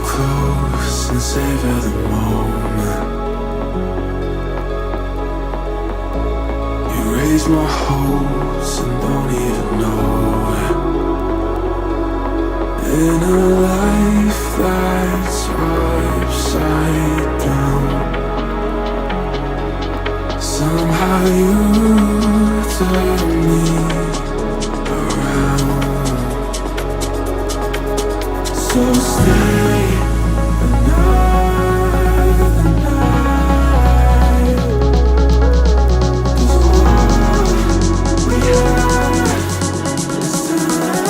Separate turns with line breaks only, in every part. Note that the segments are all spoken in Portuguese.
close and savor the moment. You raise my hopes and don't even know it. In a life that's upside down, somehow you turn me around. So stay another night, 'cause all we have is tonight.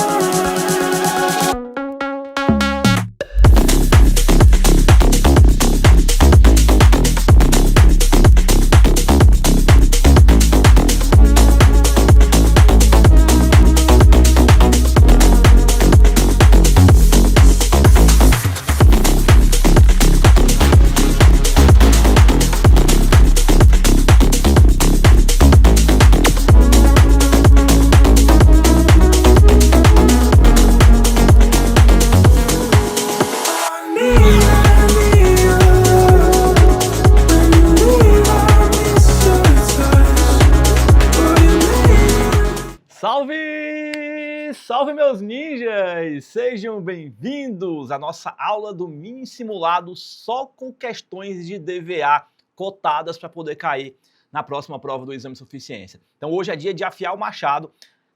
Salve! Salve, meus ninjas! Sejam bem-vindos à nossa aula do mini simulado só com questões de DVA cotadas para poder cair na próxima prova do exame de suficiência. Então hoje é dia de afiar o machado,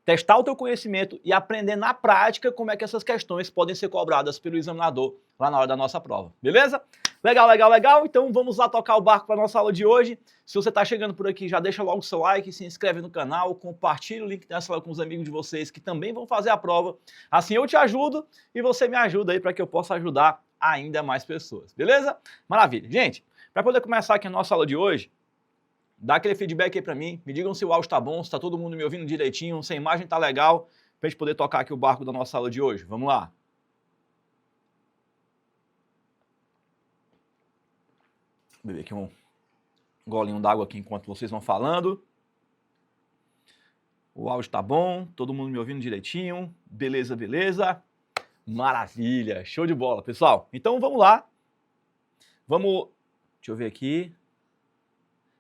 testar o teu conhecimento e aprender na prática como é que essas questões podem ser cobradas pelo examinador lá na hora da nossa prova, beleza? Legal, legal, legal. Então vamos lá tocar o barco para a nossa aula de hoje. Se você está chegando por aqui, já deixa logo o seu like, se inscreve no canal, compartilha o link dessa aula com os amigos de vocês que também vão fazer a prova. Assim eu te ajudo e você me ajuda aí para que eu possa ajudar ainda mais pessoas, beleza? Maravilha. Gente, para poder começar aqui a nossa aula de hoje, dá aquele feedback aí para mim, me digam se o áudio está bom, se está todo mundo me ouvindo direitinho, se a imagem está legal, para a gente poder tocar aqui o barco da nossa aula de hoje. Vamos lá. Vou beber aqui um golinho d'água aqui enquanto vocês vão falando. O áudio tá bom, todo mundo me ouvindo direitinho. Beleza, beleza. Maravilha, show de bola, pessoal. Então vamos lá. Deixa eu ver aqui.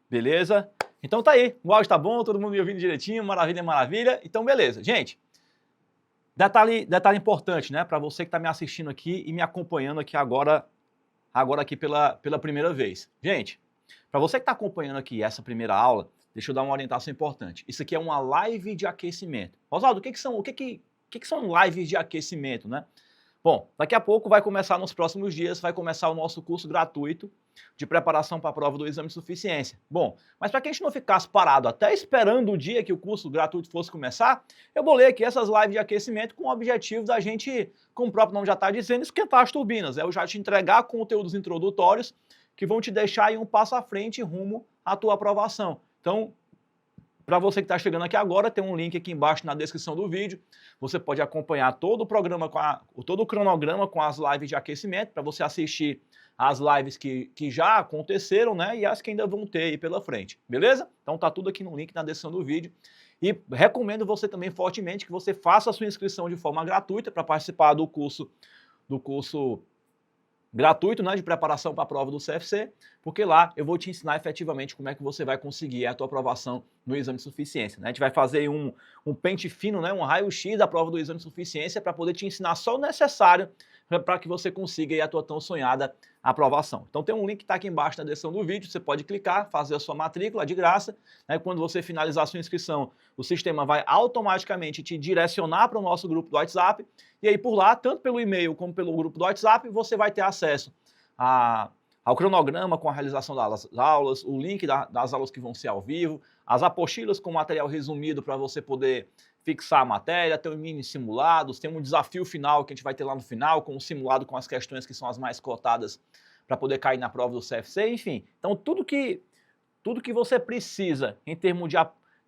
Beleza. Então tá aí, o áudio tá bom, todo mundo me ouvindo direitinho. Maravilha, maravilha. Então beleza, gente. Detalhe importante, né, para você que tá me assistindo aqui e me acompanhando aqui agora aqui pela primeira vez. Gente, para você que está acompanhando aqui essa primeira aula, deixa eu dar uma orientação importante. Isso aqui é uma live de aquecimento. Oswaldo, o que são lives de aquecimento, né? Bom, daqui a pouco vai começar, nos próximos dias, vai começar o nosso curso gratuito de preparação para a prova do exame de suficiência. Bom, mas para que a gente não ficasse parado até esperando o dia que o curso gratuito fosse começar, eu bolei aqui essas lives de aquecimento com o objetivo da gente, como o próprio nome já está dizendo, esquentar as turbinas. Eu já te entregar conteúdos introdutórios que vão te deixar aí um passo à frente rumo à tua aprovação. Então, para você que está chegando aqui agora, tem um link aqui embaixo na descrição do vídeo. Você pode acompanhar todo o programa, todo o cronograma com as lives de aquecimento, para você assistir as lives que já aconteceram, né? E as que ainda vão ter aí pela frente, beleza? Então tá tudo aqui no link na descrição do vídeo. E recomendo você também fortemente que você faça a sua inscrição de forma gratuita para participar do curso gratuito, né, de preparação para a prova do CFC, porque lá eu vou te ensinar efetivamente como é que você vai conseguir a tua aprovação no exame de suficiência, né? A gente vai fazer um pente fino, né, um raio-x da prova do exame de suficiência para poder te ensinar só o necessário para que você consiga aí a tua tão sonhada aprovação. Então tem um link que está aqui embaixo na descrição do vídeo, você pode clicar, fazer a sua matrícula de graça, né? Quando você finalizar a sua inscrição, o sistema vai automaticamente te direcionar para o nosso grupo do WhatsApp, e aí por lá, tanto pelo e-mail como pelo grupo do WhatsApp, você vai ter acesso ao cronograma com a realização das aulas, o link das aulas que vão ser ao vivo, as apostilas com material resumido para você poder fixar a matéria, tem mini simulados, tem um desafio final que a gente vai ter lá no final, com um simulado com as questões que são as mais cotadas para poder cair na prova do CFC, enfim. Então tudo que você precisa em termos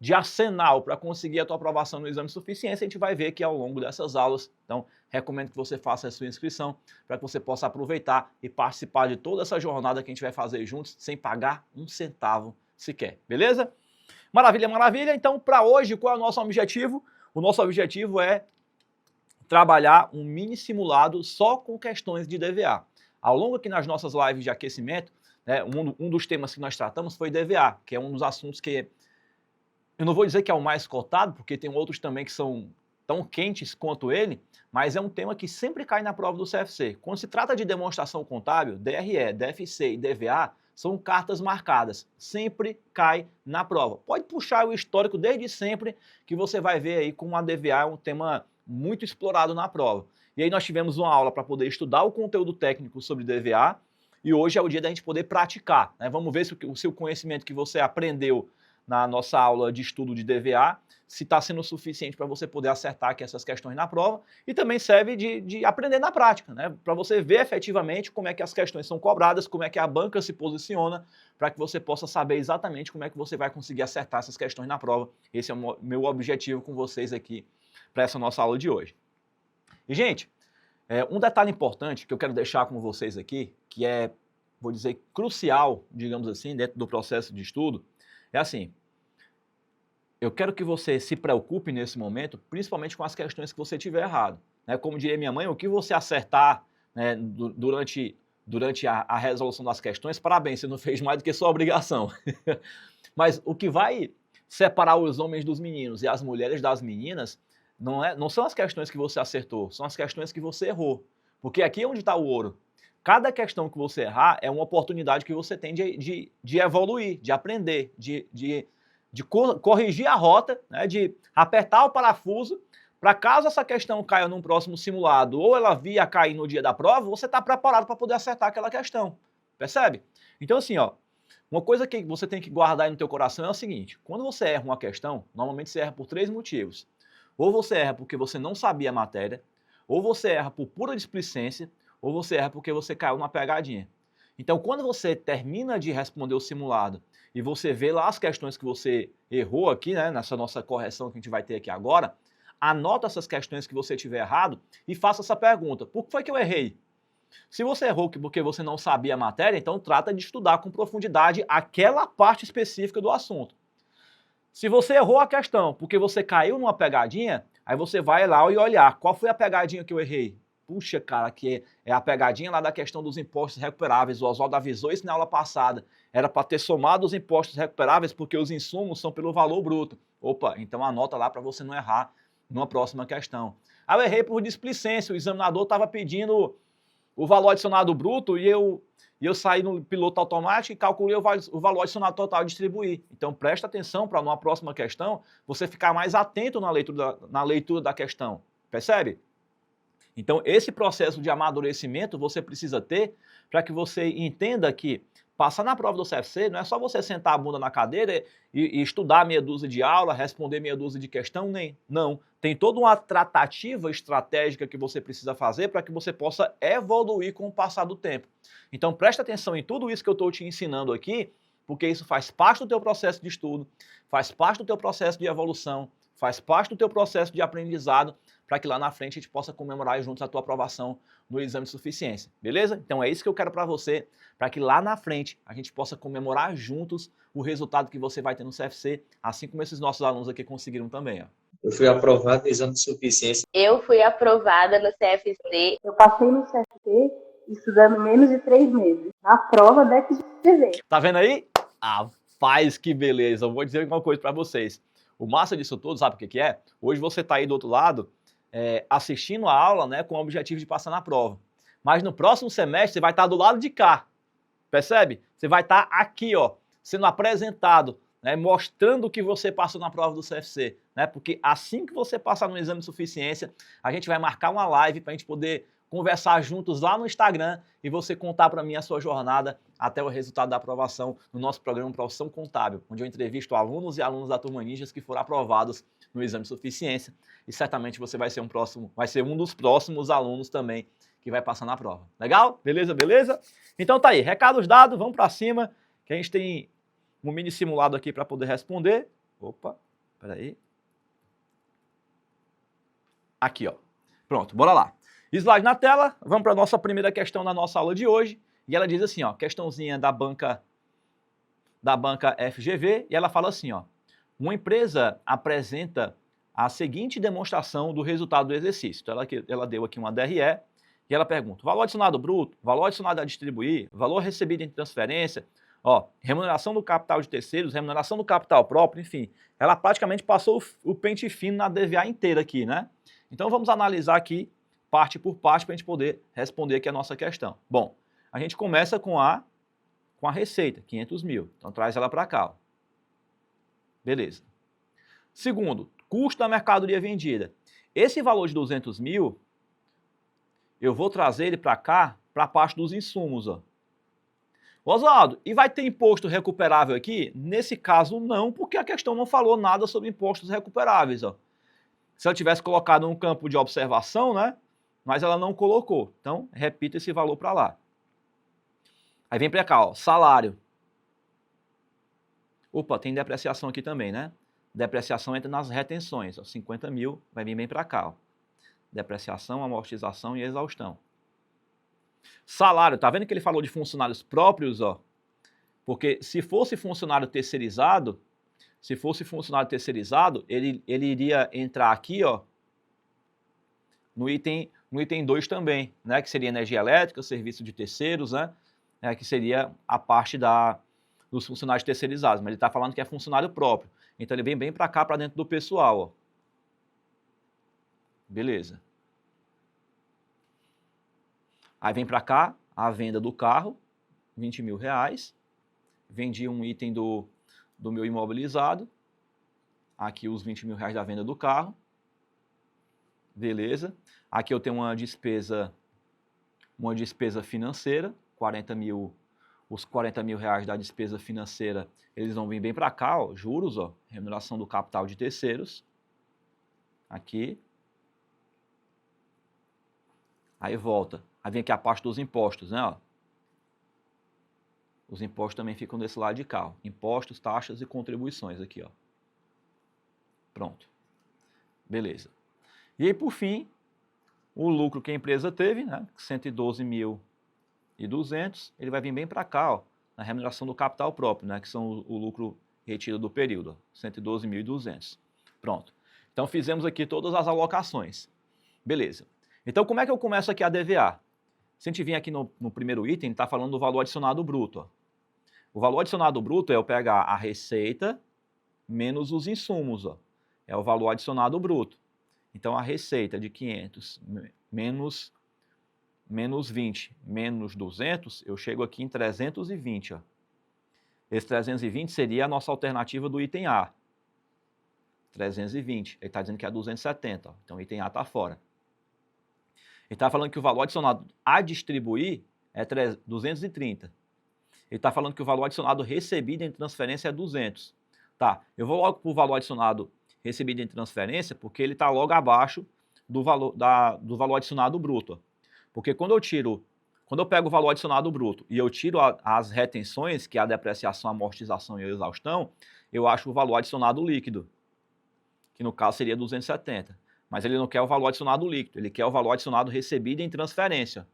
de arsenal para conseguir a tua aprovação no exame de suficiência, a gente vai ver aqui ao longo dessas aulas. Então recomendo que você faça a sua inscrição para que você possa aproveitar e participar de toda essa jornada que a gente vai fazer juntos sem pagar um centavo sequer, beleza? Maravilha, maravilha. Então, para hoje, qual é o nosso objetivo? O nosso objetivo é trabalhar um mini simulado só com questões de DVA. Ao longo aqui nas nossas lives de aquecimento, né, um dos temas que nós tratamos foi DVA, que é um dos assuntos que eu não vou dizer que é o mais cotado, porque tem outros também que são tão quentes quanto ele, mas é um tema que sempre cai na prova do CFC. Quando se trata de demonstração contábil, DRE, DFC e DVA são cartas marcadas, sempre cai na prova. Pode puxar o histórico desde sempre, que você vai ver aí como a DVA é um tema muito explorado na prova. E aí nós tivemos uma aula para poder estudar o conteúdo técnico sobre DVA, e hoje é o dia da gente poder praticar, né? Vamos ver se o seu conhecimento que você aprendeu na nossa aula de estudo de DVA, se está sendo suficiente para você poder acertar aqui essas questões na prova, e também serve de aprender na prática, né? Para você ver efetivamente como é que as questões são cobradas, como é que a banca se posiciona, para que você possa saber exatamente como é que você vai conseguir acertar essas questões na prova. Esse é o meu objetivo com vocês aqui para essa nossa aula de hoje. E, gente, um detalhe importante que eu quero deixar com vocês aqui, que é, vou dizer, crucial, digamos assim, dentro do processo de estudo, é assim: eu quero que você se preocupe nesse momento, principalmente com as questões que você tiver errado. Né? Como diria minha mãe, o que você acertar, né, durante a resolução das questões, parabéns, você não fez mais do que sua obrigação. Mas o que vai separar os homens dos meninos e as mulheres das meninas não são as questões que você acertou, são as questões que você errou. Porque aqui é onde está o ouro. Cada questão que você errar é uma oportunidade que você tem de evoluir, de aprender, de corrigir a rota, né, de apertar o parafuso, para caso essa questão caia num próximo simulado ou ela via cair no dia da prova, você está preparado para poder acertar aquela questão. Percebe? Então, assim, ó, uma coisa que você tem que guardar aí no teu coração é o seguinte: quando você erra uma questão, normalmente você erra por 3 motivos. Ou você erra porque você não sabia a matéria, ou você erra por pura displicência, ou você erra porque você caiu numa pegadinha. Então, quando você termina de responder o simulado e você vê lá as questões que você errou aqui, né, nessa nossa correção que a gente vai ter aqui agora, anota essas questões que você tiver errado e faça essa pergunta: por que foi que eu errei? Se você errou porque você não sabia a matéria, então trata de estudar com profundidade aquela parte específica do assunto. Se você errou a questão porque você caiu numa pegadinha, aí você vai lá e olhar qual foi a pegadinha que eu errei. Puxa, cara, que é a pegadinha lá da questão dos impostos recuperáveis. O Oswaldo avisou isso na aula passada. Era para ter somado os impostos recuperáveis porque os insumos são pelo valor bruto. Opa, então anota lá para você não errar numa próxima questão. Aí eu errei por displicência. O examinador estava pedindo o valor adicionado bruto e eu saí no piloto automático e calculei o valor adicionado total e distribuí. Então presta atenção para numa próxima questão você ficar mais atento na leitura da questão. Percebe? Então, esse processo de amadurecimento você precisa ter para que você entenda que passar na prova do CFC não é só você sentar a bunda na cadeira e estudar meia dúzia de aula, responder meia dúzia de questão, nem. Não. Tem toda uma tratativa estratégica que você precisa fazer para que você possa evoluir com o passar do tempo. Então, presta atenção em tudo isso que eu estou te ensinando aqui, porque isso faz parte do teu processo de estudo, faz parte do teu processo de evolução, faz parte do teu processo de aprendizado, para que lá na frente a gente possa comemorar juntos a tua aprovação no exame de suficiência, beleza? Então é isso que eu quero para você, para que lá na frente a gente possa comemorar juntos o resultado que você vai ter no CFC, assim como esses nossos alunos aqui conseguiram também, ó.
Eu fui aprovado no exame de suficiência.
Eu fui aprovada no CFC.
Eu passei no CFC estudando menos de 3 meses. Na prova, deve dizer.
Tá vendo aí? Rapaz, que beleza. Eu vou dizer uma coisa para vocês. O massa disso tudo, sabe o que é? Hoje você tá aí do outro lado, assistindo a aula, né, com o objetivo de passar na prova. Mas no próximo semestre você vai estar do lado de cá, percebe? Você vai estar aqui, ó, sendo apresentado, né, mostrando que você passou na prova do CFC, né? Porque assim que você passar no exame de suficiência, a gente vai marcar uma live para a gente poder conversar juntos lá no Instagram e você contar para mim a sua jornada até o resultado da aprovação no nosso programa Profissão Contábil, onde eu entrevisto alunos e alunas da Turma Ninjas que foram aprovados no exame de suficiência, e certamente você vai ser um dos próximos alunos também que vai passar na prova. Legal? Beleza, beleza? Então tá aí, recados dados, vamos para cima, que a gente tem um mini simulado aqui para poder responder. Opa, peraí. Aqui, ó. Pronto, bora lá. Slide na tela, vamos para a nossa primeira questão da nossa aula de hoje, e ela diz assim, ó, questãozinha da banca FGV, e ela fala assim, ó: uma empresa apresenta a seguinte demonstração do resultado do exercício. Então, ela deu aqui uma DRE, E ela pergunta, valor adicionado bruto, valor adicionado a distribuir, valor recebido em transferência, ó, remuneração do capital de terceiros, remuneração do capital próprio, enfim. Ela praticamente passou o pente fino na DVA inteira aqui, né? Então vamos analisar aqui, parte por parte, para a gente poder responder aqui a nossa questão. Bom, a gente começa com a receita, 500 mil. Então traz ela para cá, ó. Beleza. Segundo, custo da mercadoria vendida. Esse valor de 200 mil, eu vou trazer ele para cá, para a parte dos insumos, ó. Oswaldo, e vai ter imposto recuperável aqui? Nesse caso, não, porque a questão não falou nada sobre impostos recuperáveis, ó. Se ela tivesse colocado um campo de observação, né? Mas ela não colocou. Então, repita esse valor para lá. Aí vem para cá, ó, salário. Opa, tem depreciação aqui também, né? Depreciação entra nas retenções, ó, 50 mil, vai vir bem para cá, ó. Depreciação, amortização e exaustão. Salário, tá vendo que ele falou de funcionários próprios, ó? Porque se fosse funcionário terceirizado, ele iria entrar aqui, ó, no item 2 também, né? Que seria energia elétrica, serviço de terceiros, né? Que seria a parte dos funcionários terceirizados. Mas ele está falando que é funcionário próprio. Então ele vem bem para cá, para dentro do pessoal, ó. Beleza. Aí vem para cá a venda do carro, 20 mil reais. Vendi um item do meu imobilizado. Aqui os 20 mil reais da venda do carro. Beleza. Aqui eu tenho uma despesa financeira, 40 mil, os 40 mil reais da despesa financeira, eles vão vir bem para cá, ó, juros, ó, remuneração do capital de terceiros. Aqui. Aí volta. Aí vem aqui a parte dos impostos, né? Ó. Os impostos também ficam desse lado de cá. Ó. Impostos, taxas e contribuições aqui, ó. Pronto. Beleza. E aí, por fim, o lucro que a empresa teve, né? 112.200, ele vai vir bem para cá, ó, na remuneração do capital próprio, né? Que são o lucro retido do período, ó, 112.200. Pronto. Então, fizemos aqui todas as alocações. Beleza. Então, como é que eu começo aqui a DVA? Se a gente vir aqui no primeiro item, ele está falando do valor adicionado bruto. Ó. O valor adicionado bruto é eu pegar a receita menos os insumos. Ó. É o valor adicionado bruto. Então, a receita de 500 menos 20 menos 200, eu chego aqui em 320. Ó. Esse 320 seria a nossa alternativa do item A. 320. Ele está dizendo que é 270. Ó. Então, o item A está fora. Ele está falando que o valor adicionado a distribuir é 230. Ele está falando que o valor adicionado recebido em transferência é 200. Tá, eu vou logo para o valor adicionado recebido em transferência, porque ele está logo abaixo do valor adicionado bruto. Porque quando eu pego o valor adicionado bruto e eu tiro as retenções, que é a depreciação, a amortização e a exaustão, eu acho o valor adicionado líquido, que no caso seria 270. Mas ele não quer o valor adicionado líquido, ele quer o valor adicionado recebido em transferência.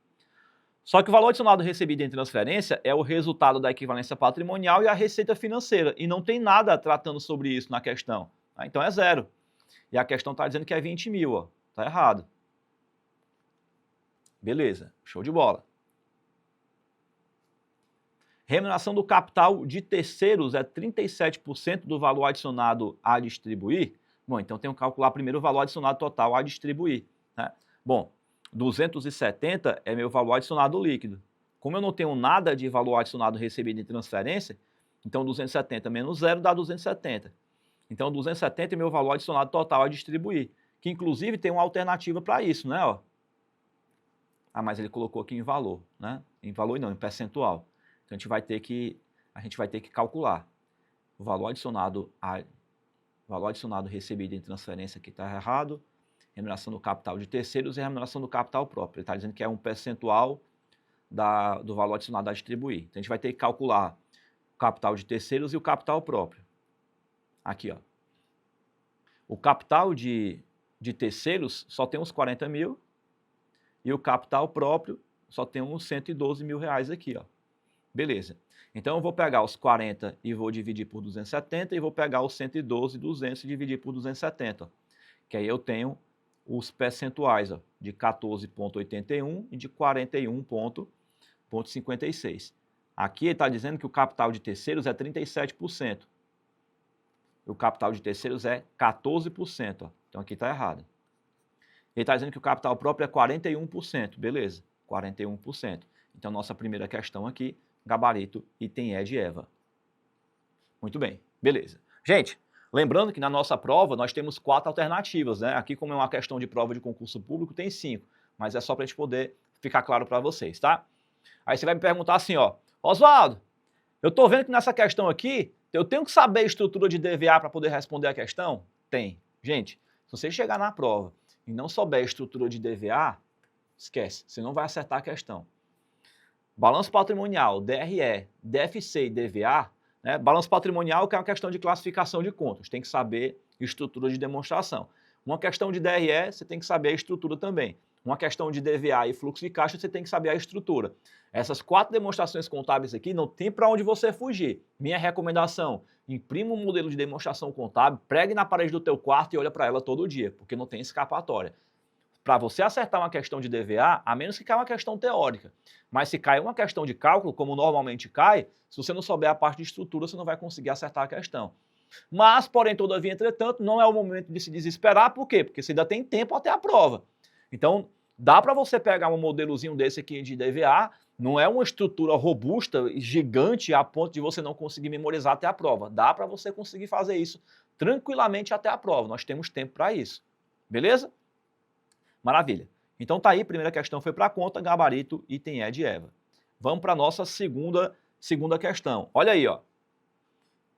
Só que o valor adicionado recebido em transferência é o resultado da equivalência patrimonial e a receita financeira. E não tem nada tratando sobre isso na questão. Então é zero. E a questão está dizendo que é 20 mil, ó. Tá errado. Beleza, show de bola. Remuneração do capital de terceiros é 37% do valor adicionado a distribuir. Bom, então tenho que calcular primeiro o valor adicionado total a distribuir. Né? Bom, 270 é meu valor adicionado líquido. Como eu não tenho nada de valor adicionado recebido em transferência, então 270 menos 0 dá 270. Então 270 é meu valor adicionado total a distribuir, que inclusive tem uma alternativa para isso, né? Ó. Ah, mas ele colocou aqui em valor, né? Em valor não, em percentual. Então a gente vai ter que calcular o valor adicionado recebido em transferência, que está errado, remuneração do capital de terceiros e remuneração do capital próprio. Ele está dizendo que é um percentual do valor adicionado a distribuir. Então a gente vai ter que calcular o capital de terceiros e o capital próprio. Aqui, ó. O capital de terceiros só tem uns 40 mil e o capital próprio só tem uns 112 mil reais aqui, ó. Beleza. Então eu vou pegar os 40 e vou dividir por 270 e vou pegar os 112, 200 e dividir por 270. Ó. Que aí eu tenho os percentuais, ó, de 14,81 e de 41,56. Aqui ele está dizendo que o capital de terceiros é 37%. O capital de terceiros é 14%. Ó. Então aqui está errado. Ele está dizendo que o capital próprio é 41%. Beleza, 41%. Então nossa primeira questão aqui, gabarito, item E de Eva. Muito bem, beleza. Gente, lembrando que na nossa prova nós temos 4 alternativas, né? Aqui, como é uma questão de prova de concurso público, tem 5, mas é só para a gente poder ficar claro para vocês, tá? Aí você vai me perguntar assim, ó, Oswaldo, eu estou vendo que nessa questão aqui, eu tenho que saber a estrutura de DVA para poder responder a questão? Tem. Gente, se você chegar na prova e não souber a estrutura de DVA, esquece, você não vai acertar a questão. Balanço patrimonial, DRE, DFC e DVA, né? Balanço patrimonial que é uma questão de classificação de contas, tem que saber estrutura de demonstração. Uma questão de DRE, você tem que saber a estrutura também. Uma questão de DVA e fluxo de caixa, você tem que saber a estrutura. Essas 4 demonstrações contábeis aqui não tem para onde você fugir. Minha recomendação, imprima um modelo de demonstração contábil, pregue na parede do teu quarto e olha para ela todo dia, porque não tem escapatória. Para você acertar uma questão de DVA, a menos que caia uma questão teórica. Mas se cai uma questão de cálculo, como normalmente cai, se você não souber a parte de estrutura, você não vai conseguir acertar a questão. Mas, porém, todavia, entretanto, não é o momento de se desesperar. Por quê? Porque você ainda tem tempo até a prova. Então, dá para você pegar um modelozinho desse aqui de DVA, não é uma estrutura robusta e gigante a ponto de você não conseguir memorizar até a prova. Dá para você conseguir fazer isso tranquilamente até a prova. Nós temos tempo para isso. Beleza? Maravilha. Então tá aí, primeira questão foi para a conta, gabarito, item E de Eva. Vamos para a nossa segunda questão. Olha aí, ó.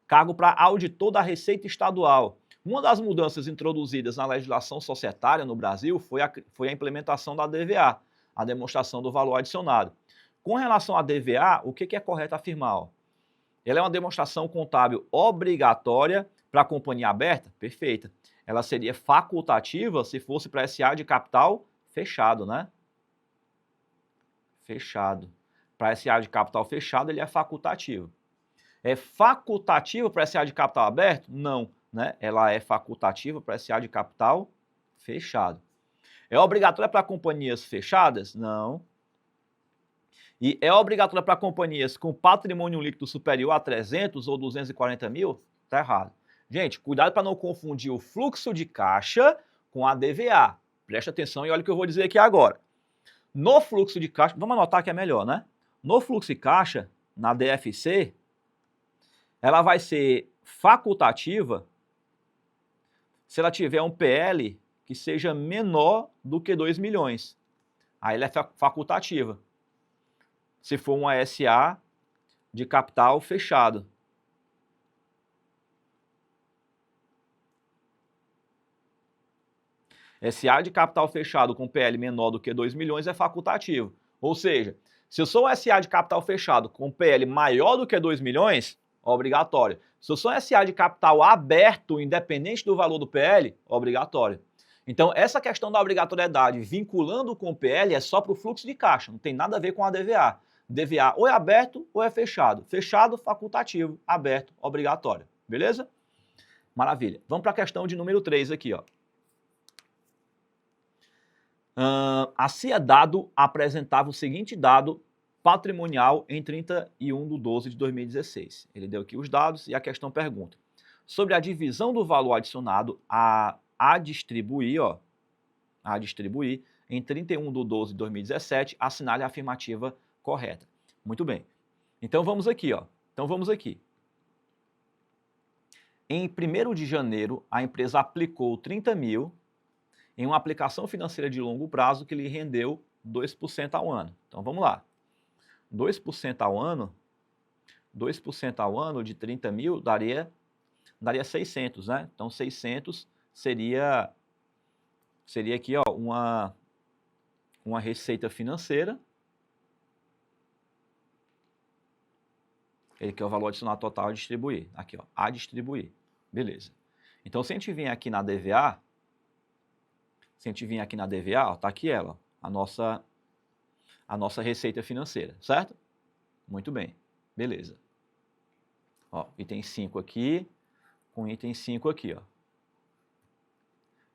Cargo para auditor da Receita Estadual. Uma das mudanças introduzidas na legislação societária no Brasil foi a implementação da DVA, a demonstração do valor adicionado. Com relação à DVA, o que é correto afirmar? Ó? Ela é uma demonstração contábil obrigatória para a companhia aberta? Perfeita. Ela seria facultativa se fosse para SA de capital fechado, né? Fechado. Para SA de capital fechado, ele é facultativo. É facultativo para SA de capital aberto? Não, né? Ela é facultativa para SA de capital fechado. É obrigatória para companhias fechadas? Não. E é obrigatória para companhias com patrimônio líquido superior a 300 ou 240 mil? Está errado. Gente, cuidado para não confundir o fluxo de caixa com a DVA. Preste atenção e olha o que eu vou dizer aqui agora. No fluxo de caixa, vamos anotar que é melhor, né? No fluxo de caixa, na DFC, ela vai ser facultativa se ela tiver um PL que seja menor do que 2 milhões. Aí ela é facultativa. Se for uma SA de capital fechado. SA de capital fechado com PL menor do que 2 milhões é facultativo. Ou seja, se eu sou um SA de capital fechado com PL maior do que 2 milhões, obrigatório. Se eu sou um SA de capital aberto, independente do valor do PL, obrigatório. Então, essa questão da obrigatoriedade vinculando com o PL é só para o fluxo de caixa, não tem nada a ver com a DVA. DVA ou é aberto ou é fechado. Fechado, facultativo. Aberto, obrigatório. Beleza? Maravilha. Vamos para a questão de número 3 aqui, ó. A CIEDADO apresentava o seguinte dado patrimonial em 31/12/2016. Ele deu aqui os dados e a questão pergunta. Sobre a divisão do valor adicionado a distribuir em 31/12/2017, assinale a afirmativa correta. Muito bem. Então vamos aqui, ó. Em 1º de janeiro, a empresa aplicou 30 mil em uma aplicação financeira de longo prazo que lhe rendeu 2% ao ano. Então vamos lá. 2% ao ano, 2% ao ano de 30 mil daria 600, né? Então 600 seria aqui, ó, uma receita financeira. Ele quer o valor adicional total a distribuir. Aqui, ó, a distribuir. Beleza. Então se a gente vir aqui na DVA, ó, tá aqui ela, a nossa receita financeira, certo? Muito bem, beleza. Ó, item 5 aqui, com item 5 aqui, ó.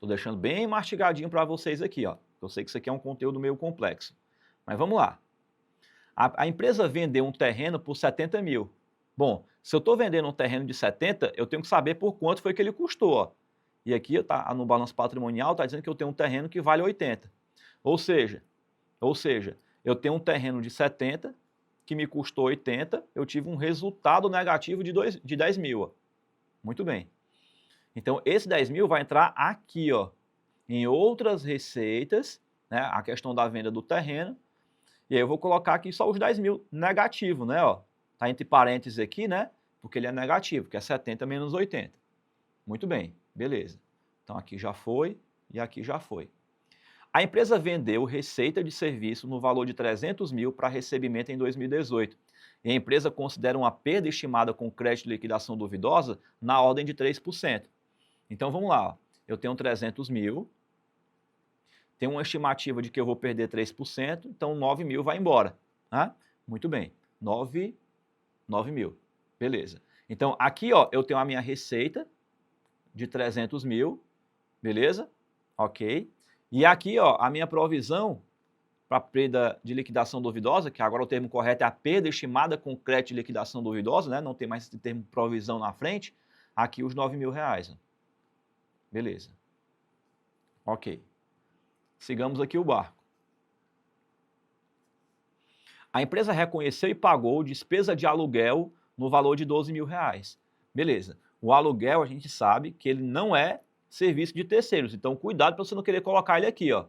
Estou deixando bem mastigadinho para vocês aqui, ó. Eu sei que isso aqui é um conteúdo meio complexo. Mas vamos lá. A empresa vendeu um terreno por 70 mil. Bom, se eu estou vendendo um terreno de 70, eu tenho que saber por quanto foi que ele custou, ó. E aqui tá, no balanço patrimonial está dizendo que eu tenho um terreno que vale 80. Ou seja, eu tenho um terreno de 70 que me custou 80, eu tive um resultado negativo de 10 mil. Ó. Muito bem. Então, esse 10 mil vai entrar aqui, ó, em outras receitas, né, a questão da venda do terreno, e aí eu vou colocar aqui só os 10 mil negativo, né, ó. Tá entre parênteses aqui, né, porque ele é negativo, que é 70 menos 80. Muito bem, beleza. Então, aqui já foi e aqui já foi. A empresa vendeu receita de serviço no valor de 300 mil para recebimento em 2018. E a empresa considera uma perda estimada com crédito de liquidação duvidosa na ordem de 3%. Então, vamos lá. Ó. Eu tenho 300 mil, tenho uma estimativa de que eu vou perder 3%, então 9 mil vai embora. Tá? Muito bem. 9 mil. Beleza. Então, aqui ó, eu tenho a minha receita de 300 mil. Beleza? Ok. E aqui, ó, a minha provisão para perda de liquidação duvidosa, que agora o termo correto é a perda estimada com crédito de liquidação duvidosa, né? Não tem mais esse termo provisão na frente. Aqui os 9 mil reais. Ó. Beleza. Ok. Sigamos aqui o barco. A empresa reconheceu e pagou despesa de aluguel no valor de 12 mil reais. Beleza. O aluguel a gente sabe que ele não é serviço de terceiros. Então, cuidado para você não querer colocar ele aqui, ó.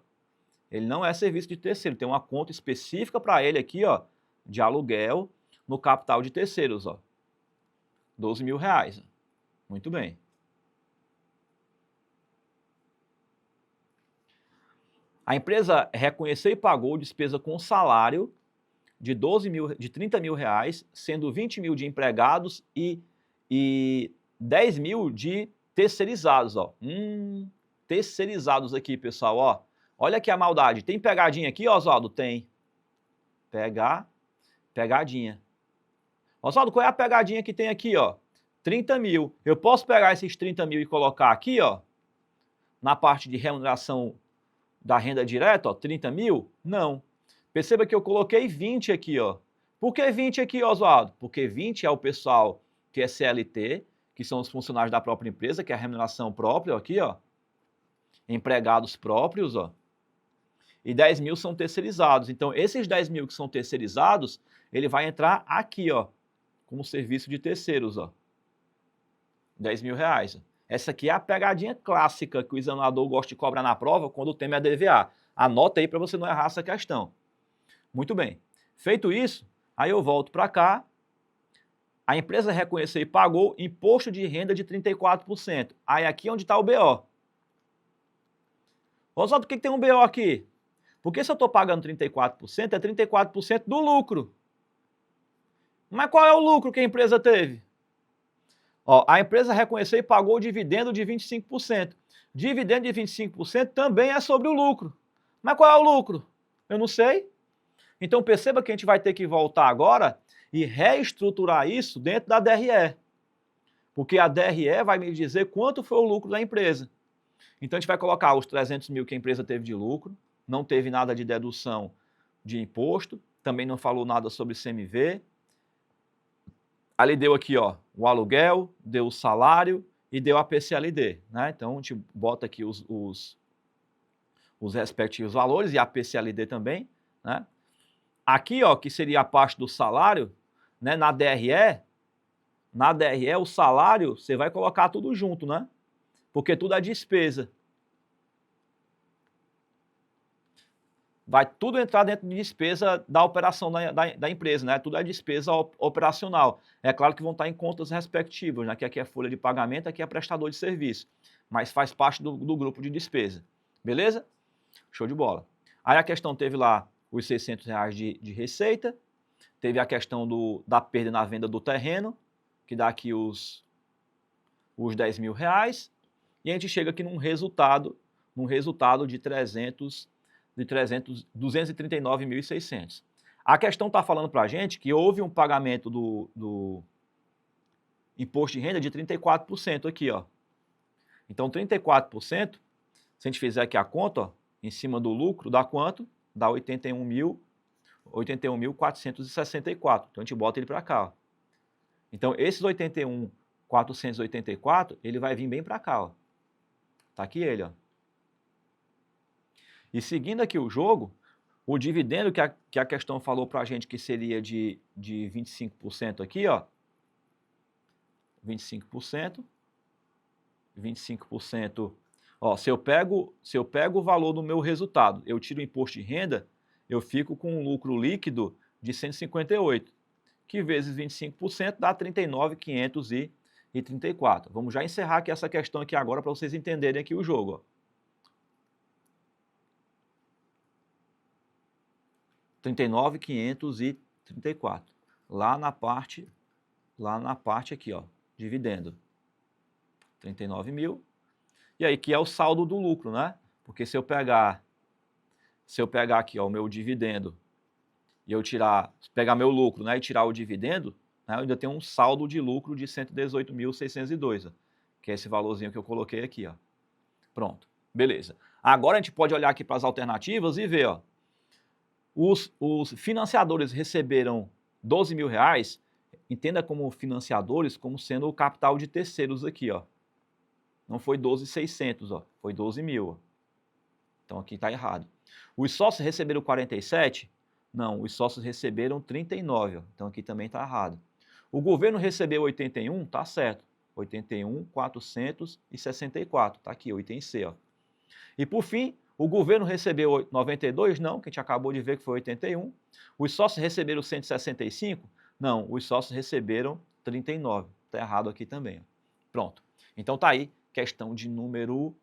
Ele não é serviço de terceiro. Tem uma conta específica para ele aqui, ó, de aluguel no capital de terceiros, ó. 12 mil reais. Muito bem. A empresa reconheceu e pagou despesa com salário de 30 mil reais, sendo 20 mil de empregados e 10 mil de terceirizados, ó. Terceirizados aqui, pessoal, ó. Olha aqui a maldade. Tem pegadinha aqui, Oswaldo? Tem. Pegadinha. Oswaldo, qual é a pegadinha que tem aqui, ó? 30 mil. Eu posso pegar esses 30 mil e colocar aqui, ó, na parte de remuneração da renda direta, ó, 30 mil? Não. Perceba que eu coloquei 20 aqui, ó. Por que 20 aqui, Oswaldo? Porque 20 é o pessoal que é CLT, que são os funcionários da própria empresa, que é a remuneração própria, ó, aqui, ó. Empregados próprios, ó. E 10 mil são terceirizados. Então, esses 10 mil que são terceirizados, ele vai entrar aqui, ó, como serviço de terceiros, ó. 10 mil reais. Essa aqui é a pegadinha clássica que o examinador gosta de cobrar na prova quando o tema é DVA. Anota aí para você não errar essa questão. Muito bem. Feito isso, aí eu volto para cá. A empresa reconheceu e pagou imposto de renda de 34%. Aí aqui é onde está o BO. Oswaldo, por que tem um BO aqui? Porque se eu estou pagando 34%, é 34% do lucro. Mas qual é o lucro que a empresa teve? Ó, a empresa reconheceu e pagou o dividendo de 25%. Dividendo de 25% também é sobre o lucro. Mas qual é o lucro? Eu não sei. Então perceba que a gente vai ter que voltar agora e reestruturar isso dentro da DRE. Porque a DRE vai me dizer quanto foi o lucro da empresa. Então a gente vai colocar os 300 mil que a empresa teve de lucro, não teve nada de dedução de imposto, também não falou nada sobre CMV. Ali deu aqui, ó, o aluguel, deu o salário e deu a PCLD, né? Então a gente bota aqui os respectivos valores e a PCLD também, né? Aqui, ó, que seria a parte do salário, né? Na DRE o salário você vai colocar tudo junto, né? Porque tudo é despesa. Vai tudo entrar dentro de despesa da operação da empresa, né? Tudo é despesa operacional. É claro que vão estar em contas respectivas, né? Que aqui é folha de pagamento, aqui é prestador de serviço. Mas faz parte do grupo de despesa. Beleza? Show de bola. Aí a questão teve lá os 600 reais de receita. Teve a questão da perda na venda do terreno, que dá aqui os 10 mil reais. E a gente chega aqui num resultado de 239.600. A questão está falando para a gente que houve um pagamento do imposto de renda de 34% aqui, ó. Então, 34% Se a gente fizer aqui a conta, ó, em cima do lucro, dá quanto? Dá 81.464. Então, a gente bota ele para cá. Ó. Então, esses 81.484, ele vai vir bem para cá. Ó. Tá aqui ele. Ó. E seguindo aqui o jogo, o dividendo que a questão falou para a gente que seria de 25% aqui, ó. 25%. 25%. Ó, se eu pego o valor do meu resultado, eu tiro o imposto de renda, eu fico com um lucro líquido de 158, que vezes 25% dá 39.534. Vamos já encerrar aqui essa questão aqui agora para vocês entenderem aqui o jogo. Ó. 39.534. Lá na parte aqui, ó, dividendo. 39 mil. E aí que é o saldo do lucro, né? Porque se eu pegar aqui, ó, o meu dividendo e eu pegar meu lucro, né, e tirar o dividendo, né, eu ainda tenho um saldo de lucro de 118.602, que é esse valorzinho que eu coloquei aqui, ó. Pronto. Beleza. Agora a gente pode olhar aqui para as alternativas e ver, ó. Os financiadores receberam 12 mil reais, entenda como financiadores como sendo o capital de terceiros aqui, ó. Não foi 12.600, ó, foi 12 mil. Ó. Então aqui está errado. Os sócios receberam 47? Não, os sócios receberam 39, ó. Então aqui também está errado. O governo recebeu 81? Tá certo. 81.464, tá aqui, o item C, ó. E por fim, o governo recebeu 92? Não, que a gente acabou de ver que foi 81. Os sócios receberam 165? Não, os sócios receberam 39. Está errado aqui também. Ó. Pronto. Então tá aí, questão de número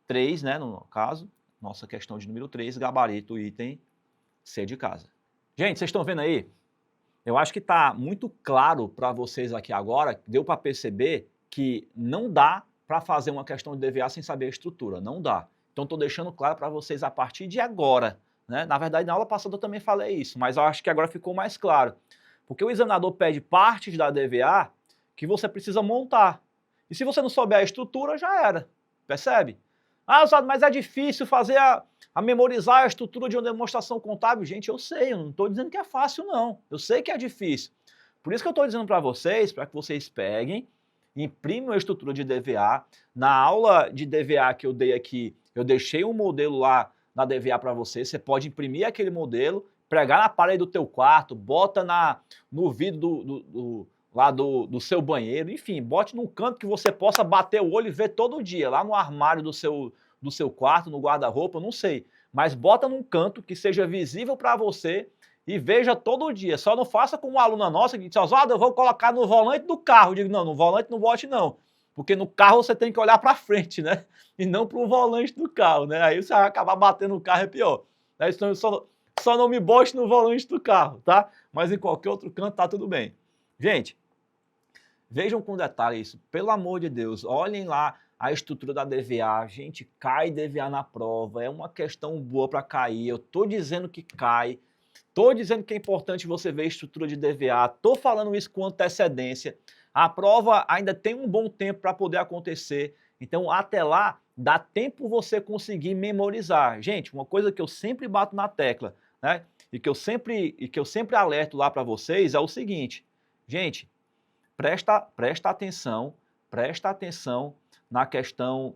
3, né, no caso. Nossa questão de número 3, gabarito item C de casa. Gente, vocês estão vendo aí? Eu acho que está muito claro para vocês aqui agora, deu para perceber que não dá para fazer uma questão de DVA sem saber a estrutura, não dá. Então, estou deixando claro para vocês a partir de agora. Né? Na verdade, na aula passada eu também falei isso, mas eu acho que agora ficou mais claro. Porque o examinador pede partes da DVA que você precisa montar. E se você não souber a estrutura, já era. Percebe? Ah, Oswaldo, mas é difícil fazer memorizar a estrutura de uma demonstração contábil. Gente, eu sei, eu não estou dizendo que é fácil, não. Eu sei que é difícil. Por isso que eu estou dizendo para vocês, para que vocês peguem, imprimam a estrutura de DVA. Na aula de DVA que eu dei aqui, eu deixei um modelo lá na DVA para você. Você pode imprimir aquele modelo, pregar na parede do teu quarto, bota no vidro do seu banheiro, enfim, bote num canto que você possa bater o olho e ver todo dia, lá no armário do seu quarto, no guarda-roupa, não sei. Mas bota num canto que seja visível para você e veja todo dia. Só não faça como uma aluna nossa que diz, Oswaldo, eu vou colocar no volante do carro. Eu digo, não, no volante não bote não. Porque no carro você tem que olhar para frente, né? E não para o volante do carro, né? Aí você vai acabar batendo no carro, é pior. Né? Então, só não me bote no volante do carro, tá? Mas em qualquer outro canto tá tudo bem. Gente, vejam com detalhe isso. Pelo amor de Deus, olhem lá a estrutura da DVA. Gente, cai DVA na prova. É uma questão boa para cair. Eu tô dizendo que cai. Tô dizendo que é importante você ver a estrutura de DVA. Tô falando isso com antecedência. A prova ainda tem um bom tempo para poder acontecer. Então, até lá, dá tempo você conseguir memorizar. Gente, uma coisa que eu sempre bato na tecla, né? E que eu sempre alerto lá para vocês é o seguinte. Gente, presta atenção na questão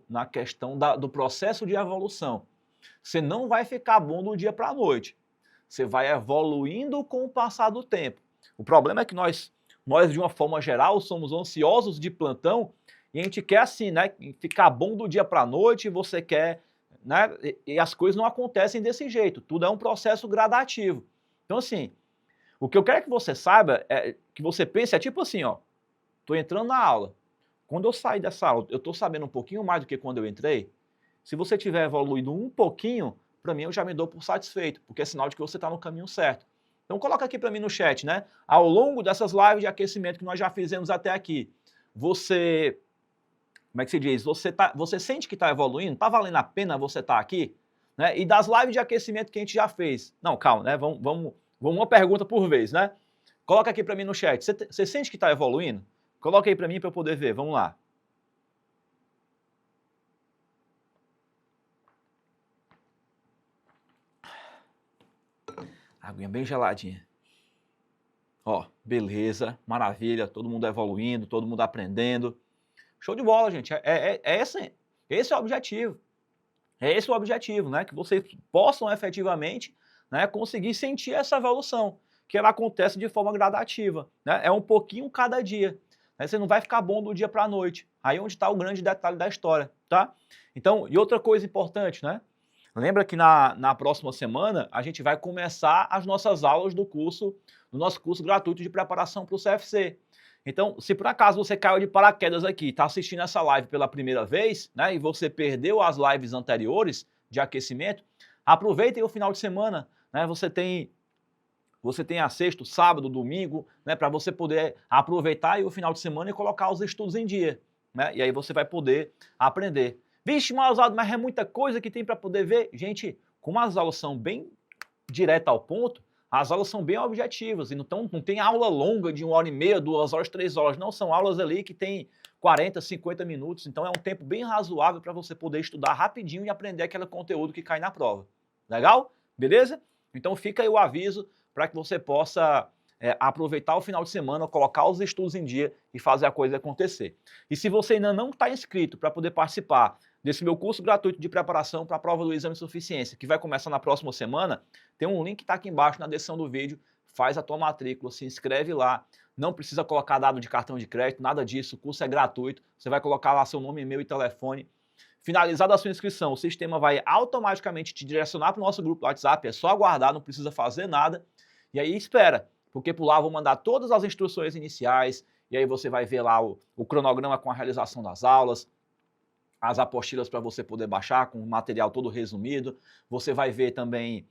do processo de evolução. Você não vai ficar bom do dia para a noite. Você vai evoluindo com o passar do tempo. O problema é que nós, de uma forma geral, somos ansiosos de plantão e a gente quer assim, né, ficar bom do dia para a noite, você quer, né, e as coisas não acontecem desse jeito. Tudo é um processo gradativo. Então, assim, o que eu quero que você saiba, que você pense, é tipo assim, ó, estou entrando na aula. Quando eu sair dessa aula, eu estou sabendo um pouquinho mais do que quando eu entrei. Se você tiver evoluído um pouquinho, para mim eu já me dou por satisfeito, porque é sinal de que você está no caminho certo. Então coloca aqui para mim no chat, né? Ao longo dessas lives de aquecimento que nós já fizemos até aqui, você, como é que se diz? Você sente que está evoluindo? Está valendo a pena você estar aqui? Né? E das lives de aquecimento que a gente já fez? Não, calma, né? Vamos uma pergunta por vez, né? Coloca aqui para mim no chat. Você sente que está evoluindo? Coloca aí para mim para eu poder ver. Vamos lá. Aguinha bem geladinha. Ó, beleza, maravilha, todo mundo evoluindo, todo mundo aprendendo. Show de bola, gente. Esse é o objetivo. É esse o objetivo, né? Que vocês possam efetivamente, né, conseguir sentir essa evolução, que ela acontece de forma gradativa, né? É um pouquinho cada dia. Né? Você não vai ficar bom do dia para a noite. Aí é onde está o grande detalhe da história, tá? Então, e outra coisa importante, né? Lembra que na próxima semana a gente vai começar as nossas aulas do nosso curso gratuito de preparação para o CFC. Então, se por acaso você caiu de paraquedas aqui, está assistindo essa live pela primeira vez, né, e você perdeu as lives anteriores de aquecimento, aproveitem o final de semana, né, você tem a sexta, sábado, domingo, né, para você poder aproveitar aí o final de semana e colocar os estudos em dia, né, e aí você vai poder aprender. Vixe, Mausado, mas é muita coisa que tem para poder ver. Gente, como as aulas são bem diretas ao ponto, as aulas são bem objetivas, então não tem aula longa de 1h30, 2 horas, 3 horas, não, são aulas ali que tem 40, 50 minutos, então é um tempo bem razoável para você poder estudar rapidinho e aprender aquele conteúdo que cai na prova. Legal? Beleza? Então fica aí o aviso para que você possa aproveitar o final de semana, colocar os estudos em dia e fazer a coisa acontecer. E se você ainda não está inscrito para poder participar desse meu curso gratuito de preparação para a prova do exame de suficiência, que vai começar na próxima semana, tem um link que está aqui embaixo na descrição do vídeo, faz a tua matrícula, se inscreve lá, não precisa colocar dado de cartão de crédito, nada disso, o curso é gratuito, você vai colocar lá seu nome, e-mail e telefone. Finalizada a sua inscrição, o sistema vai automaticamente te direcionar para o nosso grupo do WhatsApp, é só aguardar, não precisa fazer nada, e aí espera, porque por lá eu vou mandar todas as instruções iniciais, e aí você vai ver lá o cronograma com a realização das aulas, as apostilas para você poder baixar com o material todo resumido. Você vai ver também,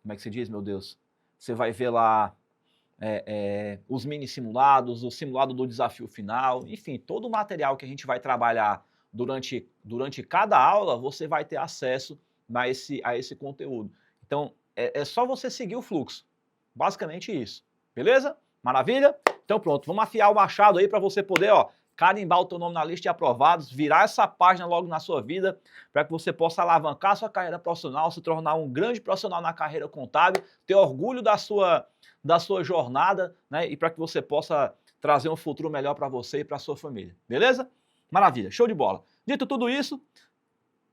como é que se diz, meu Deus? Você vai ver lá os mini simulados, o simulado do desafio final, enfim, todo o material que a gente vai trabalhar durante cada aula, você vai ter acesso a esse conteúdo. Então, é só você seguir o fluxo. Basicamente isso. Beleza? Maravilha? Então pronto, vamos afiar o machado aí para você poder, ó, carimbar o teu nome na lista de aprovados, virar essa página logo na sua vida, para que você possa alavancar a sua carreira profissional, se tornar um grande profissional na carreira contábil, ter orgulho da sua jornada, né, e para que você possa trazer um futuro melhor para você e para a sua família. Beleza? Maravilha, show de bola. Dito tudo isso,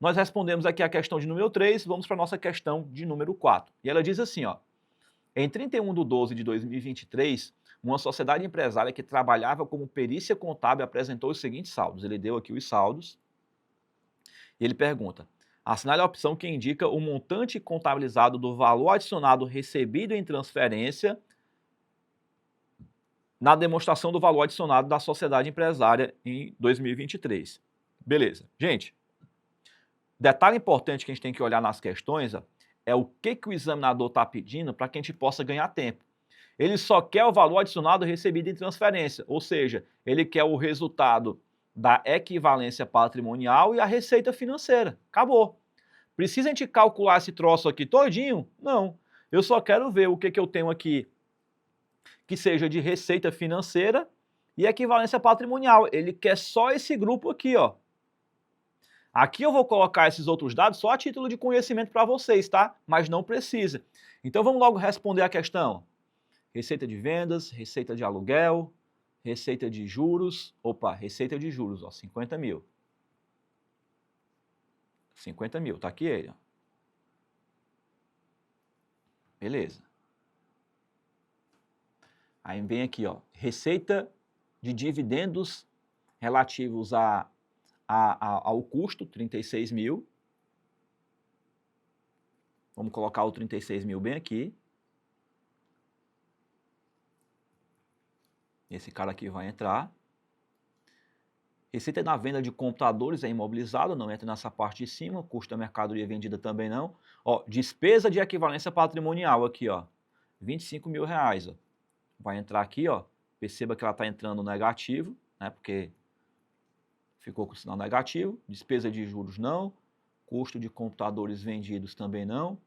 nós respondemos aqui a questão de número 3, vamos para a nossa questão de número 4. E ela diz assim, ó, em 31/12/2023, uma sociedade empresária que trabalhava como perícia contábil apresentou os seguintes saldos. Ele deu aqui os saldos e ele pergunta, assinale a opção que indica o montante contabilizado do valor adicionado recebido em transferência na demonstração do valor adicionado da sociedade empresária em 2023. Beleza. Gente, detalhe importante que a gente tem que olhar nas questões é o que o examinador está pedindo para que a gente possa ganhar tempo. Ele só quer o valor adicionado recebido em transferência, ou seja, ele quer o resultado da equivalência patrimonial e a receita financeira. Acabou. Precisa a gente calcular esse troço aqui todinho? Não. Eu só quero ver o que eu tenho aqui que seja de receita financeira e equivalência patrimonial. Ele quer só esse grupo aqui, ó. Aqui eu vou colocar esses outros dados só a título de conhecimento para vocês, tá? Mas não precisa. Então vamos logo responder a questão. Receita de vendas, receita de aluguel, receita de juros. Opa, receita de juros, ó, 50 mil. 50 mil, tá aqui ele, ó. Beleza. Aí vem aqui, ó, receita de dividendos relativos ao custo, 36 mil. Vamos colocar o 36 mil bem aqui. Esse cara aqui vai entrar. Receita na venda de computadores é imobilizado, não entra nessa parte de cima. Custo da mercadoria vendida também não. Ó, despesa de equivalência patrimonial aqui, ó, 25 mil reais. Ó. Vai entrar aqui, ó. Perceba que ela está entrando negativo, né? Porque ficou com o sinal negativo. Despesa de juros não. Custo de computadores vendidos também não.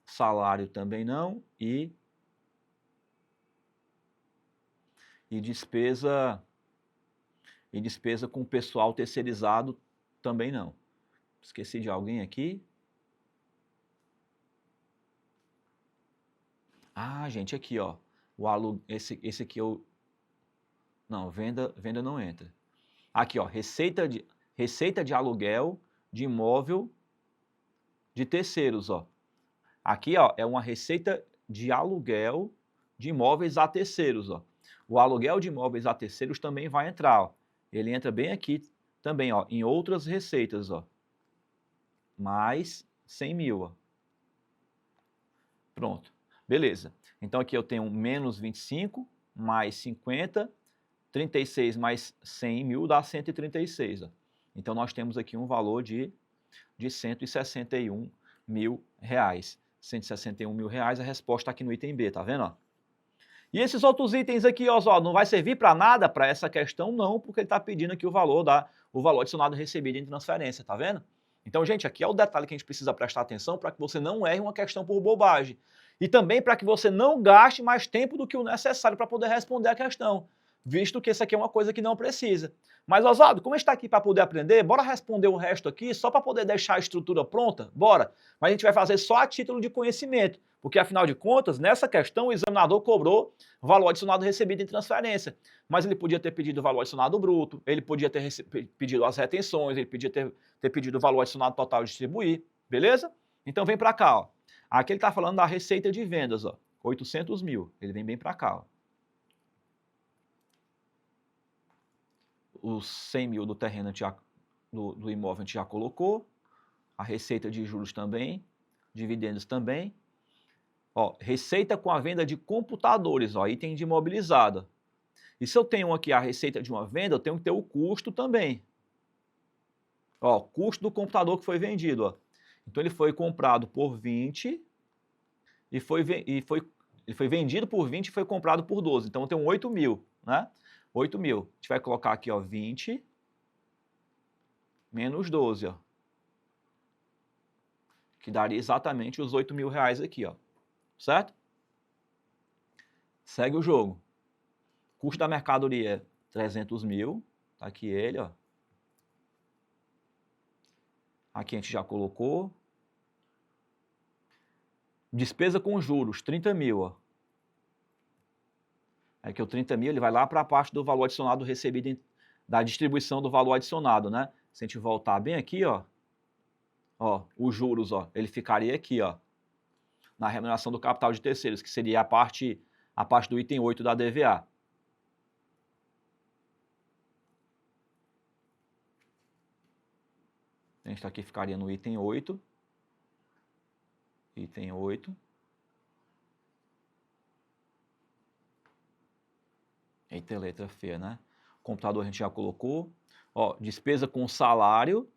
Salário também não. E despesa com pessoal terceirizado também não. Esqueci de alguém aqui. Ah, gente, aqui, ó. Esse aqui eu... Não, venda não entra. Aqui, ó, receita de aluguel de imóvel de terceiros, ó. Aqui, ó, é uma receita de aluguel de imóveis a terceiros, ó. O aluguel de imóveis a terceiros também vai entrar, ó. Ele entra bem aqui também, ó, em outras receitas, ó. Mais 100 mil, ó. Pronto. Beleza. Então aqui eu tenho menos 25, mais 50, 36 mais 100 mil dá 136, ó. Então nós temos aqui um valor de 161 mil reais. 161 mil reais, a resposta aqui no item B, tá vendo, ó? E esses outros itens aqui, ó, não vai servir para nada para essa questão, não, porque ele está pedindo aqui o valor adicionado recebido em transferência, tá vendo? Então, gente, aqui é o detalhe que a gente precisa prestar atenção para que você não erre uma questão por bobagem. E também para que você não gaste mais tempo do que o necessário para poder responder a questão, visto que isso aqui é uma coisa que não precisa. Mas, Oswaldo, como a gente está aqui para poder aprender, bora responder o resto aqui só para poder deixar a estrutura pronta? Bora! Mas a gente vai fazer só a título de conhecimento, porque, afinal de contas, nessa questão, o examinador cobrou valor adicionado recebido em transferência. Mas ele podia ter pedido o valor adicionado bruto, ele podia ter pedido as retenções, ele podia ter pedido o valor adicionado total a distribuir, beleza? Então vem para cá, ó. Aqui ele está falando da receita de vendas, ó, 800 mil. Ele vem bem para cá, ó. Os 100 mil do terreno, do imóvel, a gente já colocou. A receita de juros também, dividendos também. Ó, receita com a venda de computadores, ó, item de imobilizado. E se eu tenho aqui a receita de uma venda, eu tenho que ter o custo também. Ó, custo do computador que foi vendido, ó. Então ele foi comprado por 20 e foi vendido por 20 e foi comprado por 12. Então eu tenho 8 mil, né? 8 mil. A gente vai colocar aqui, ó, 20 menos 12, ó. Que daria exatamente os 8 mil reais aqui, ó. Certo? Segue o jogo. Custo da mercadoria é 300 mil. Tá aqui ele, ó. Aqui a gente já colocou. Despesa com juros, 30 mil, ó. Aqui o 30 mil, ele vai lá para a parte do valor adicionado recebido da distribuição do valor adicionado, né? Se a gente voltar bem aqui, ó, os juros, ó, ele ficaria aqui, ó, na remuneração do capital de terceiros, que seria a parte do item 8 da DVA. A gente aqui ficaria no item 8. Item 8. Eita, letra feia, né? Computador a gente já colocou. Ó, despesa com salário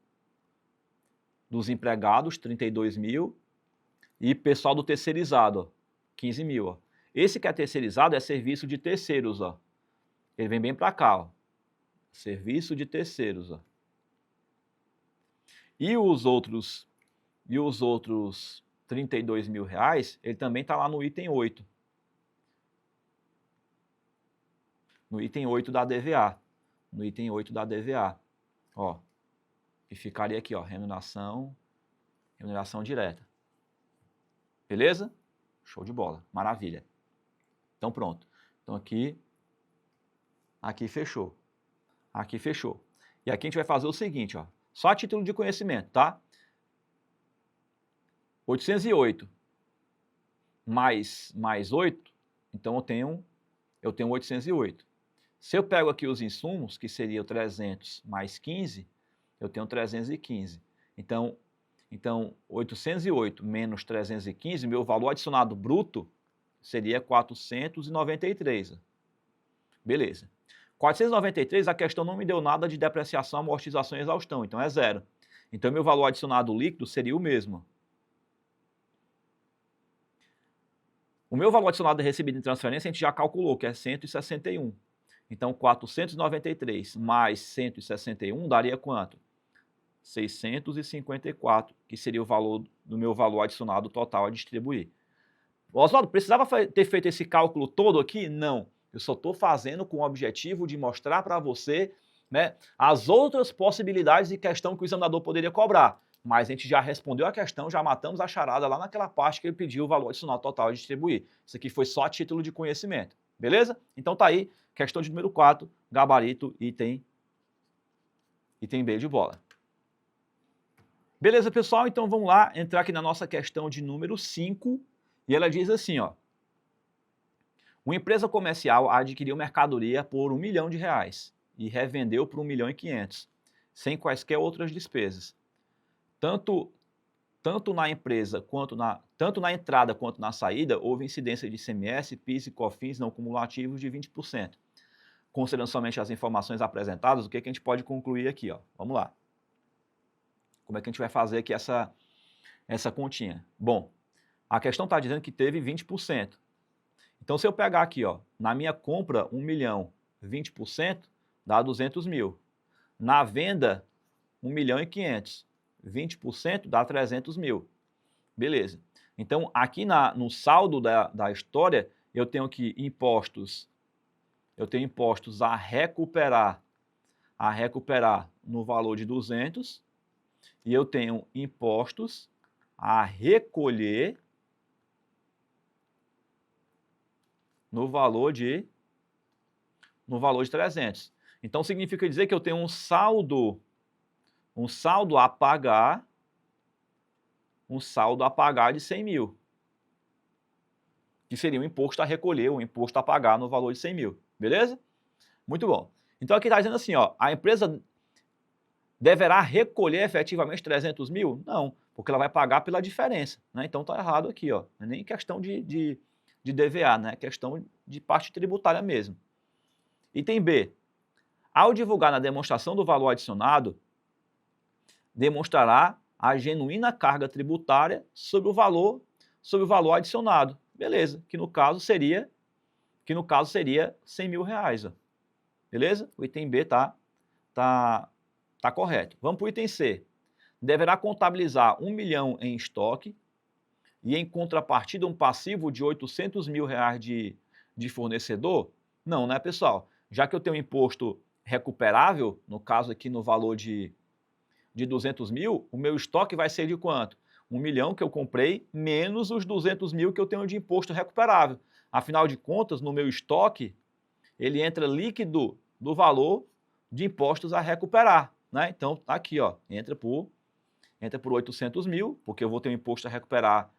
dos empregados, 32 mil. E pessoal do terceirizado, ó, 15 mil. Ó. Esse que é terceirizado é serviço de terceiros, ó. Ele vem bem para cá, ó. Serviço de terceiros, ó. E os outros 32 mil reais, ele também está lá no item 8. No item 8 da DVA. No item 8 da DVA. Ó. E ficaria aqui, ó, remuneração direta. Beleza? Show de bola. Maravilha. Então pronto. Então aqui fechou. Aqui fechou. E aqui a gente vai fazer o seguinte, ó. Só a título de conhecimento, tá? 808 mais 8, então eu tenho 808. Se eu pego aqui os insumos, que seria o 300 mais 15, eu tenho 315. Então 808 menos 315, meu valor adicionado bruto seria 493. Beleza. 493, a questão não me deu nada de depreciação, amortização e exaustão, então é zero. Então meu valor adicionado líquido seria o mesmo. O meu valor adicionado recebido em transferência a gente já calculou, que é 161. Então 493 mais 161 daria quanto? 654, que seria o valor do meu valor adicionado total a distribuir. Oswaldo, precisava ter feito esse cálculo todo aqui? Não. Eu só estou fazendo com o objetivo de mostrar para você, né, as outras possibilidades de questão que o examinador poderia cobrar. mas a gente já respondeu a questão, já matamos a charada lá naquela parte que ele pediu o valor adicional total a distribuir. Isso aqui foi só a título de conhecimento, beleza? Então tá aí, questão de número 4, gabarito, item B de bola. Beleza, pessoal? Então vamos lá, entrar aqui na nossa questão de número 5, e ela diz assim, ó. Uma empresa comercial adquiriu mercadoria por R$1 milhão e revendeu por R$1.500.000, sem quaisquer outras despesas. Tanto na empresa tanto na entrada quanto na saída, houve incidência de ICMS, PIS e COFINS não cumulativos de 20%. Considerando somente as informações apresentadas, o que a gente pode concluir aqui, ó? Vamos lá. Como é que a gente vai fazer aqui essa continha? Bom, a questão está dizendo que teve 20%. Então, se eu pegar aqui, ó, na minha compra, 1 milhão, 20%, dá 200 mil. Na venda, 1 milhão e 500. 20% dá 300 mil. Beleza. Então, aqui no saldo da história, eu tenho aqui impostos. Eu tenho impostos a recuperar no valor de 200. E eu tenho impostos a recolher no valor de 300. Então, significa dizer que eu tenho um saldo a pagar de 100 mil, que seria o imposto a recolher, o imposto a pagar no valor de 100 mil, beleza? Muito bom. Então, aqui está dizendo assim, ó, a empresa deverá recolher efetivamente 300 mil? Não, porque ela vai pagar pela diferença, né? Então, está errado aqui, ó, não é nem questão de DVA, né? É questão de parte tributária mesmo. Item B. Ao divulgar na demonstração do valor adicionado, demonstrará a genuína carga tributária sobre o valor adicionado. Beleza, que no caso seria 100 mil reais. Ó. Beleza? O item B tá correto. Vamos para o item C. Deverá contabilizar 1 milhão em estoque e em contrapartida um passivo de 800 mil reais de fornecedor? Não, né, pessoal? Já que eu tenho um imposto recuperável, no caso aqui no valor de 200 mil, o meu estoque vai ser de quanto? 1 milhão que eu comprei, menos os 200 mil que eu tenho de imposto recuperável. Afinal de contas, no meu estoque, ele entra líquido do valor de impostos a recuperar, né? Então, tá aqui, ó, entra por 800 mil, porque eu vou ter um imposto a recuperar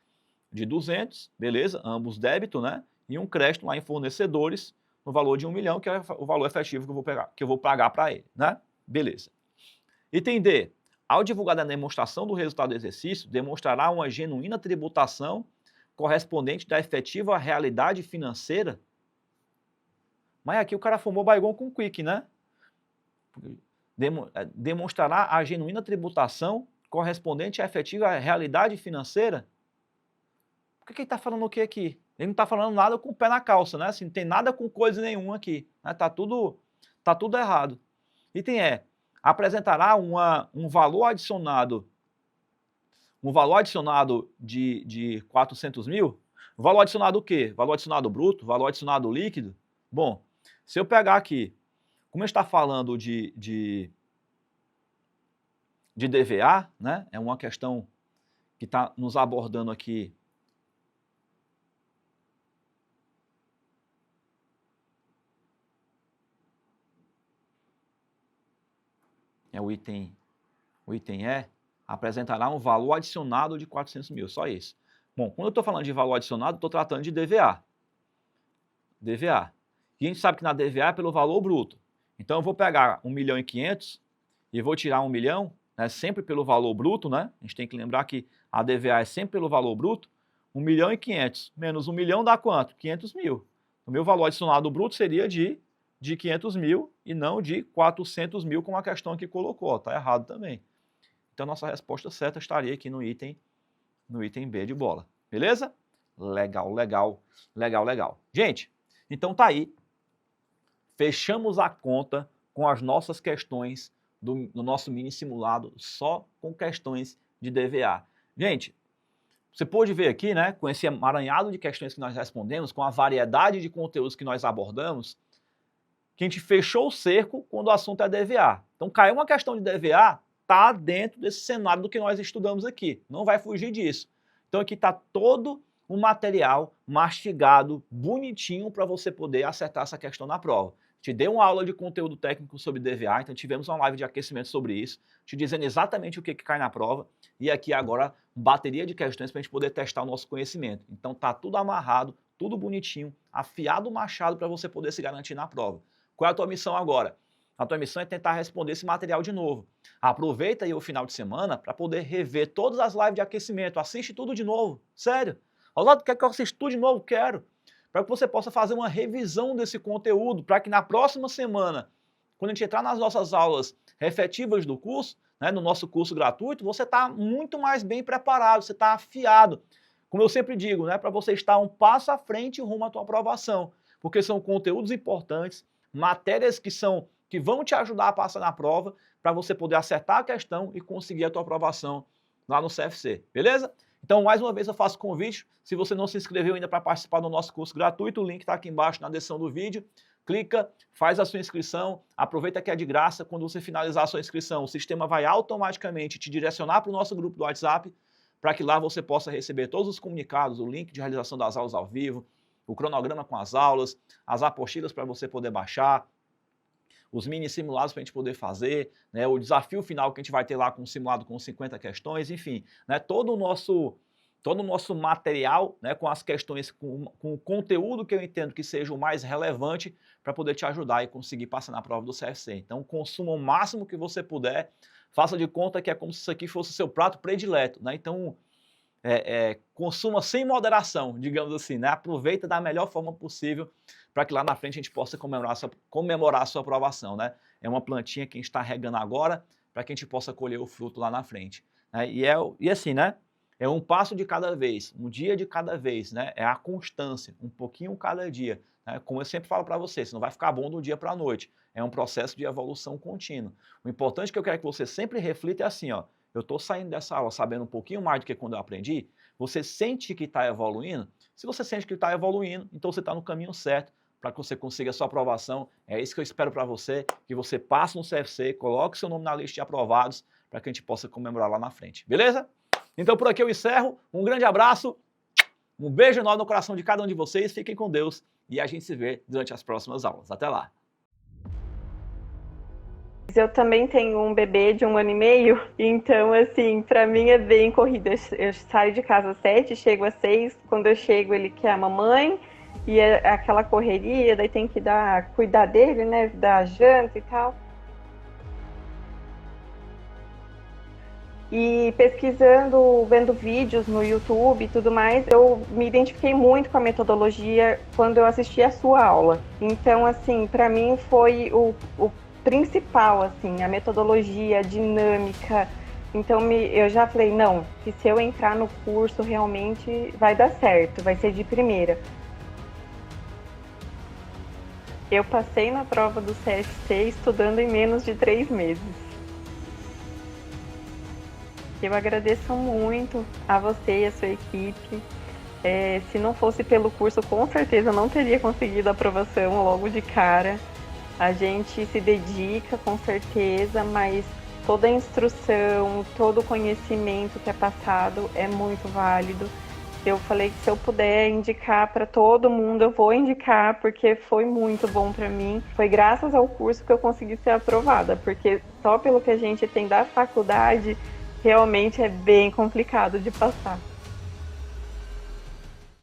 de 200, beleza? Ambos débito, né? E um crédito lá em fornecedores no valor de 1 milhão, que é o valor efetivo que eu vou pagar para ele, né? Beleza. Item D. Ao divulgar a demonstração do resultado do exercício, demonstrará uma genuína tributação correspondente da efetiva realidade financeira? Mas aqui o cara formou Baigon com Quick, né? Demonstrará a genuína tributação correspondente à efetiva realidade financeira? Por que ele está falando o que aqui? Ele não está falando nada com o pé na calça, né? Assim, não tem nada com coisa nenhuma aqui. Né? Tá tudo errado. Item E. Apresentará um valor adicionado de 400 mil? Valor adicionado o quê? Valor adicionado bruto? Valor adicionado líquido? Bom, se eu pegar aqui, como a gente está falando de DVA, né? É uma questão que está nos abordando aqui. É o item E, apresentará um valor adicionado de 400 mil, só isso. Bom, quando eu estou falando de valor adicionado, estou tratando de DVA. DVA. E a gente sabe que na DVA é pelo valor bruto. Então eu vou pegar 1 milhão e 500 e vou tirar 1 milhão, né, sempre pelo valor bruto, né? A gente tem que lembrar que a DVA é sempre pelo valor bruto. 1 milhão e 500 menos 1 milhão dá quanto? 500 mil. O meu valor adicionado bruto seria de 500 mil e não de 400 mil, como a questão aqui colocou. Está errado também. Então, nossa resposta certa estaria aqui no item B de bola. Beleza? Legal, legal, legal, legal. Gente, então tá aí. Fechamos a conta com as nossas questões do nosso mini simulado, só com questões de DVA. Gente, você pode ver aqui, né, com esse emaranhado de questões que nós respondemos, com a variedade de conteúdos que nós abordamos, que a gente fechou o cerco quando o assunto é DVA. Então, caiu uma questão de DVA, tá dentro desse cenário do que nós estudamos aqui. Não vai fugir disso. Então aqui está todo o material mastigado, bonitinho, para você poder acertar essa questão na prova. Te dei uma aula de conteúdo técnico sobre DVA, então tivemos uma live de aquecimento sobre isso, te dizendo exatamente o que cai na prova, e aqui agora bateria de questões para a gente poder testar o nosso conhecimento. Então tá tudo amarrado, tudo bonitinho, afiado o machado para você poder se garantir na prova. Qual é a tua missão agora? A tua missão é tentar responder esse material de novo. Aproveita aí o final de semana para poder rever todas as lives de aquecimento, assiste tudo de novo, sério. Oswaldo, quer que eu assista tudo de novo? Quero. Para que você possa fazer uma revisão desse conteúdo, para que na próxima semana, quando a gente entrar nas nossas aulas refletivas do curso, né, no nosso curso gratuito, você está muito mais bem preparado, você está afiado. Como eu sempre digo, né, para você estar um passo à frente rumo à tua aprovação, porque são conteúdos importantes, matérias que vão te ajudar a passar na prova, para você poder acertar a questão e conseguir a tua aprovação lá no CFC, beleza? Então, mais uma vez eu faço convite, se você não se inscreveu ainda para participar do nosso curso gratuito, o link está aqui embaixo na descrição do vídeo, clica, faz a sua inscrição, aproveita que é de graça, quando você finalizar a sua inscrição, o sistema vai automaticamente te direcionar para o nosso grupo do WhatsApp, para que lá você possa receber todos os comunicados, o link de realização das aulas ao vivo, o cronograma com as aulas, as apostilas para você poder baixar, os mini simulados para a gente poder fazer, né, o desafio final que a gente vai ter lá com um simulado com 50 questões, enfim, né, todo o nosso material, né, com as questões, com o conteúdo que eu entendo que seja o mais relevante para poder te ajudar e conseguir passar na prova do CFC. Então, consuma o máximo que você puder, faça de conta que é como se isso aqui fosse o seu prato predileto, né, então consuma sem moderação, digamos assim, né? Aproveita da melhor forma possível para que lá na frente a gente possa comemorar a sua aprovação, né? É uma plantinha que a gente está regando agora para que a gente possa colher o fruto lá na frente, né? E assim, né? É um passo de cada vez, um dia de cada vez, né? É a constância, um pouquinho cada dia, né? Como eu sempre falo para você não vai ficar bom do dia para a noite, é um processo de evolução contínua. O importante que eu quero que você sempre reflita é assim, ó, eu estou saindo dessa aula sabendo um pouquinho mais do que quando eu aprendi, você sente que está evoluindo? Se você sente que está evoluindo, então você está no caminho certo para que você consiga a sua aprovação. É isso que eu espero para você, que você passe no CFC, coloque seu nome na lista de aprovados, para que a gente possa comemorar lá na frente. Beleza? Então por aqui eu encerro. Um grande abraço, um beijo enorme no coração de cada um de vocês, fiquem com Deus e a gente se vê durante as próximas aulas. Até lá!
Eu também tenho um bebê de 1 ano e meio, então, assim, pra mim é bem corrida. Eu saio de casa às 7, chego às 6, quando eu chego ele quer a mamãe, e é aquela correria, daí tem que cuidar dele, né, dar janta e tal. E pesquisando, vendo vídeos no YouTube e tudo mais, eu me identifiquei muito com a metodologia quando eu assisti a sua aula. Então, assim, pra mim foi o principal, assim, a metodologia, a dinâmica. Então eu já falei, não, que se eu entrar no curso realmente vai dar certo, vai ser de primeira. Eu passei na prova do CFC estudando em menos de 3 meses. Eu agradeço muito a você e a sua equipe. Se não fosse pelo curso, com certeza eu não teria conseguido a aprovação logo de cara. A gente se dedica, com certeza, mas toda a instrução, todo o conhecimento que é passado é muito válido. Eu falei que se eu puder indicar para todo mundo, eu vou indicar, porque foi muito bom para mim. Foi graças ao curso que eu consegui ser aprovada, porque só pelo que a gente tem da faculdade, realmente é bem complicado de passar.